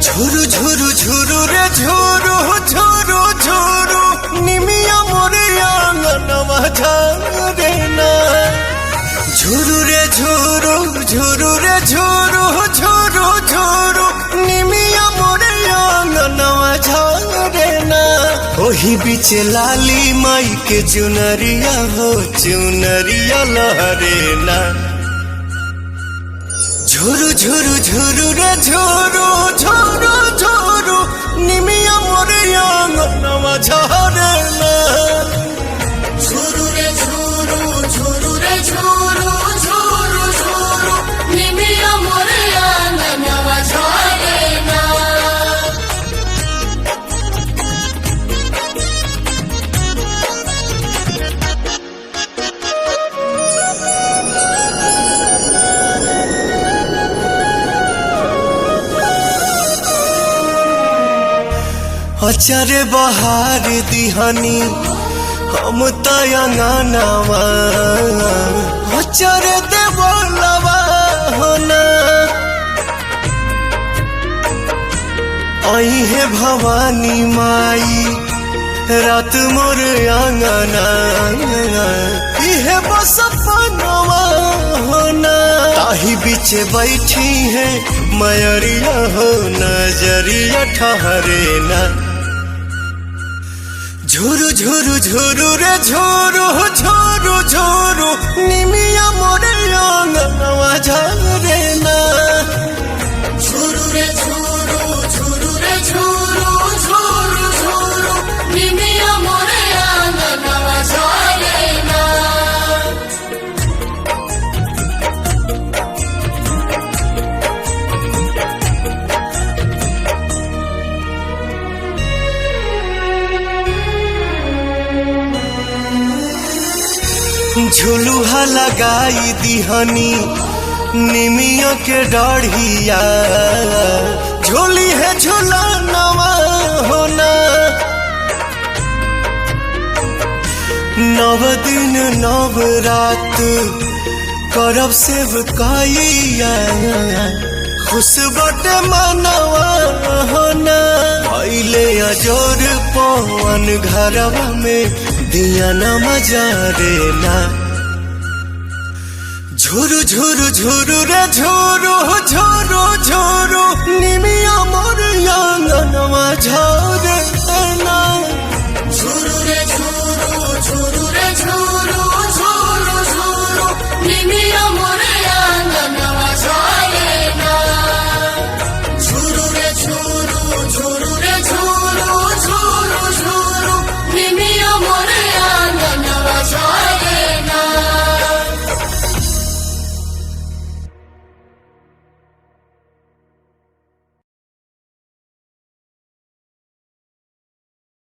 ঝুরু ঝুরু ঝুরু রে ঝুরু ঝুরু ঝুরু নিমিয়া মোরে আঙ্গনवा ঝরে না। ঝুরু রে ঝুরু ঝুরু রে ঝুরু ঝুরু ঝুরু নিমিয়া মোরে আঙ্গনवा ঝরে না। ओही बीच लाली माई के चुनरिया हो चुनरिया लहरे ना। झुरु झुरु झुरु रे झुरु झुरु झुरु निमिया मोरे आंगनवा झरे ना। झुरु रे झुरु झुरु रे झुरु झुरु झुरु निमिया मोरे आंगनवा झरे ना। अचारे बहार दिहानी हम तयंगनवा अचारे देवलवा होना। आई है भवानी माई रात मोर आंगना इहे बस अपनवा होना। ताही बीच बैठी है मयरिया हो नजरिया ठहरे ना। झुरु झुरु झुरु रे झुरु झुरु झुरु निमिया मोरे आंगनवा झरे ना। झुरु रे झुरु झुरु रे झुरु झुरु झुरु निमिया मोरे आंगनवा झरे ना। झुलुहा लगाई दिहनी निमिया के डढ़िया झोली है झुलनवा होना। नव दिन नव रात करब सेवकाइया खुश बटे मनवा होना। पहले अजोर पवन घरवा में दिया न मजारे ना। झुरु झुरु झुरु रे झुरु झुरु झुरु निमिया मोर आंगनवा झरे।